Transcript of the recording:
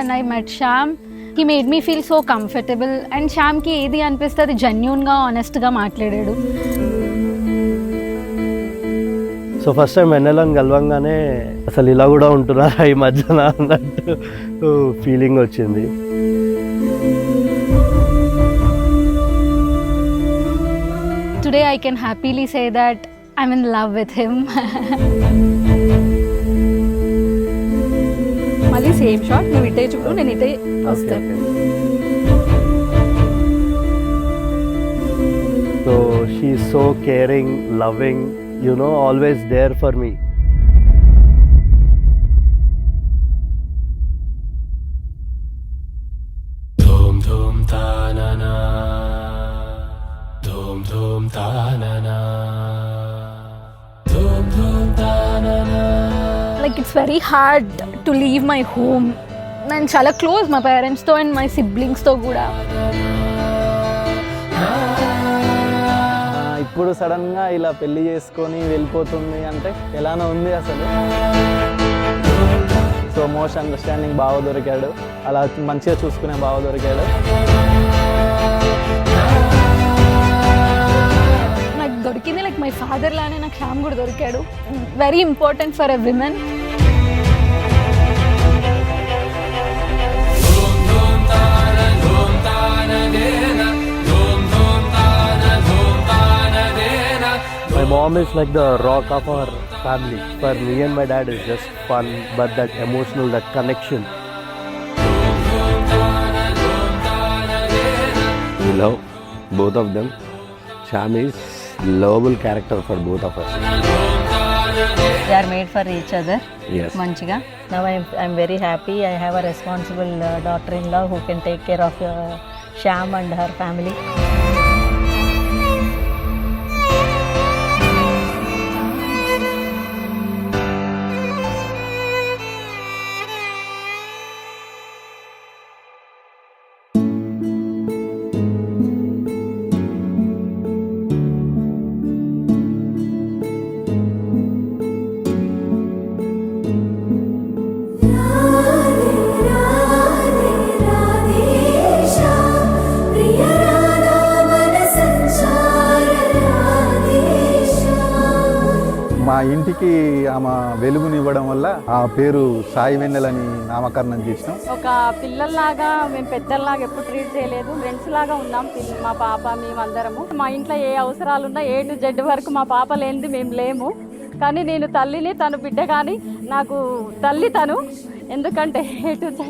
when I met Shyam, he made me feel so comfortable. And Shyam ki ఏది అనిపిస్తే అది genuine గా honest గా మాట్లాడాడు. సో ఫస్ట్ టైం వెన్నెలని కలవంగానే అసలు ఇలా కూడా ఉంటున్నారా ఈ మధ్యన అన్నట్టు ఫీలింగ్ వచ్చింది. Today I can happily say that I'm in love with him. మళ్ళీ సేమ్ షాట్, నువ్వు ఇటే చూడు, నేను ఇటే వస్తాను. So she is so caring, loving, you know, always there for me. Dhum dhum ta na na, dhum dhum ta na na, dhum dhum ta na na. Like it's very hard to leave my home. నేను చాలా close మా పేరెంట్స్తో and my సిబ్లింగ్స్తో కూడా. ఇప్పుడు సడన్గా ఇలా పెళ్లి చేసుకొని వెళ్ళిపోతుంది అంటే ఎలానో ఉంది అసలు. సో మోస్ట్ అండర్స్టాండింగ్ బావ దొరికాడు, అలా మంచిగా చూసుకునే బావ దొరికాడు. నాకు దొరికింది లైక్ మై ఫాదర్ లానే నాకు శ్యామ్ కూడా దొరికాడు. Very important for a women. My mom is like the rock of our family. For me and my dad is just fun, but that emotional, that connection. We love both of them. Shyam is lovable character for both of us. They are made for each other. Yes. Manchiga. Now I'm very happy. I have a responsible daughter-in-law who can take care of Shyam and her family. మా ఇంటికి ఆమె వెలుగునివ్వడం వల్ల ఆ పేరు సాయి వెన్నెలని నామకరణం చేసినాం. ఒక పిల్లల్లాగా మేము పెద్దల్లాగా ఎప్పుడు ట్రీట్ చేయలేదు, ఫ్రెండ్స్ లాగా ఉన్నాం. మా పాప మేమందరము మా ఇంట్లో ఏ అవసరాలున్నా A to Z వరకు మా పాప లేనిది మేము లేము. కానీ నేను తల్లిని, తను బిడ్డ, కానీ నాకు తల్లి తను. ఎందుకంటే A to Z